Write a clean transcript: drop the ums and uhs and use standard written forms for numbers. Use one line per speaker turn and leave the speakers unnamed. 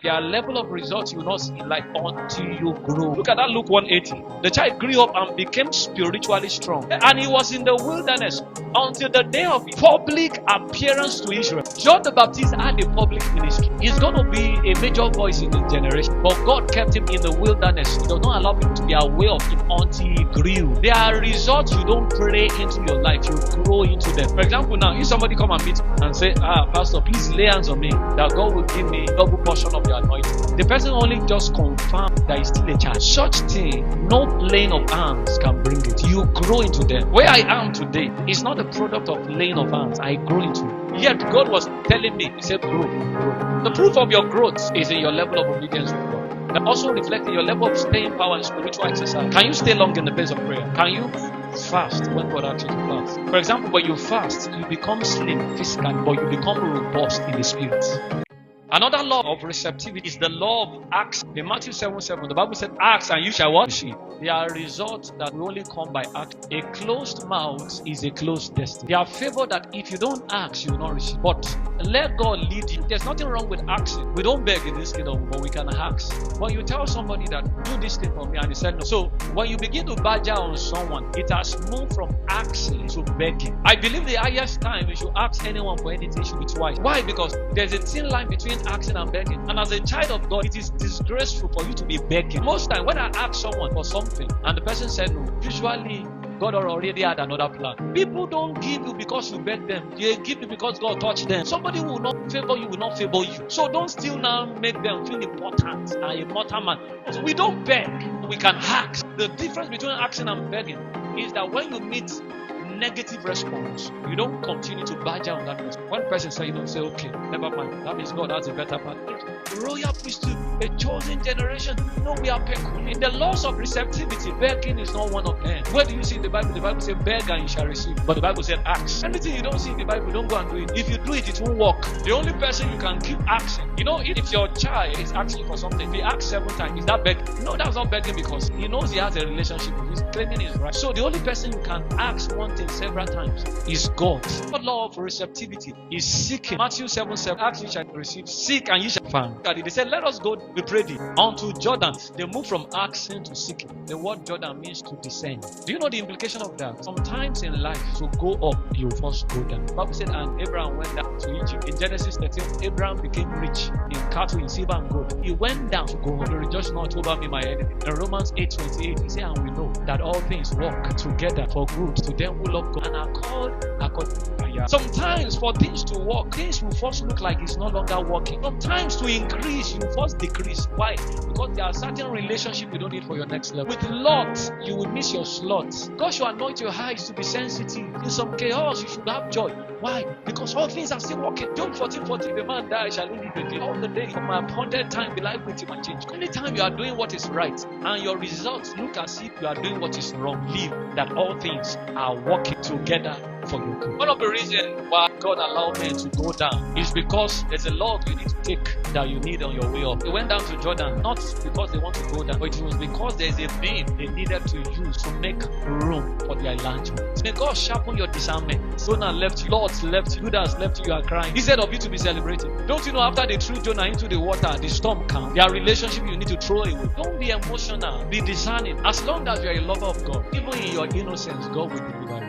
There are level of results you will not see in life until you grow. Look at that Luke 180. The child grew up and became spiritually strong. And he was in the wilderness until the day of public appearance to Israel. John the Baptist had a public ministry. He's going to be a major voice in his generation. But God kept him in the wilderness. He does not allow people to be aware of him until he grew. There are results you don't pray into your life. You grow into them. For example, now, if somebody come and meet and say, Pastor, please lay hands on me, that God will give me double portion of your anointing. The person only just confirmed that he's still a child. Such thing, no laying of hands can bring it. You grow into them. Where I am today is not a product of laying of hands. I grow into it. Yet God was telling me, He said, grow, grow. The proof of your growth is in your level of obedience to God. That also reflects in your level of staying power and spiritual exercise. Can you stay long in the place of prayer? Can you fast when God asks you to fast? For example, when you fast, you become slim physically, but you become robust in the spirit. Another law of receptivity is the law of acts. In Matthew 7:7, the Bible said, ask and you shall what? Receive. There are results that will only come by act. A closed mouth is a closed destiny. There are favor that if you don't ask, you will not receive. But let God lead you. There's nothing wrong with asking. We don't beg in this kingdom, but we can ask. When you tell somebody that, do this thing for me, and they said no. So when you begin to badger on someone, it has moved from asking to begging. I believe the highest time you should ask anyone for anything should be twice. Why? Because there's a thin line between asking and begging. And as a child of God, it is disgraceful for you to be begging. Most time when I ask someone for something and the person said no, usually God already had another plan. People don't give you because you beg them. They give you because God touched them. Somebody will not favor you, will not favor you. So don't still now make them feel important and a mortal man. So we don't beg, we can ask. The difference between asking and begging is that when you meet negative response, you don't continue to badger on that person. One person says, you don't say, okay, never mind. That means God has a better plan. Royal priesthood, a chosen generation. No, we are peculiar. In the laws of receptivity, begging is not one of them. Where do you see in the Bible? The Bible says, beg and you shall receive. But the Bible said, ask. Anything you don't see in the Bible, don't go and do it. If you do it, it won't work. The only person you can keep asking. You know, if your child is asking for something, if he asks 7 times, is that begging? No, that's not begging because he knows he has a relationship with you. He's claiming his right. So the only person you can ask one thing several times is God. The law of receptivity is seeking. Matthew 7:7, ask you shall receive, seek and you shall find. They said, let us go, we prayed unto Jordan. They moved from asking to seeking. The word Jordan means to descend. Do you know the implication of that? Sometimes in life, to go up, you first go down. The Bible said, and Abraham went down to Egypt. In Genesis 13, Abraham became rich in cattle, in silver and gold. He went down to go up. Rejoice not over me, my enemy. In Romans 8:28, he said, and we know that all things work together for good to them who love God and are called according to prayer. Sometimes for things to work, things will first look like it's no longer working. Sometimes to increase, you first decrease. Why? Because there are certain relationships you don't need for your next level. With Lot, you will miss your slots. God should anoint your eyes to be sensitive. In some chaos, you should have joy. Why? Because all things are still working. Job 14:40, the man died, shall live again. All the day, from my appointed time, will I with him and change. Anytime you are doing what is right, and your results look as if you are doing what is wrong, believe that all things are working together for your good. One of the reasons why God allowed men to go down is because there's a log you need to take that you need on your way up. They went down to Jordan, not because they want to go down, but it was because there's a beam they needed to use to make room for their enlargement. May God sharpen your discernment. Jonah left you, Lord left you, Judas left you, you are crying. Instead of you to be celebrating. Don't you know after they threw Jonah into the water, the storm came. Their relationship you need to throw away. Don't be emotional, be discerning. As long as you are a lover of God, even in your innocence, God will deliver you.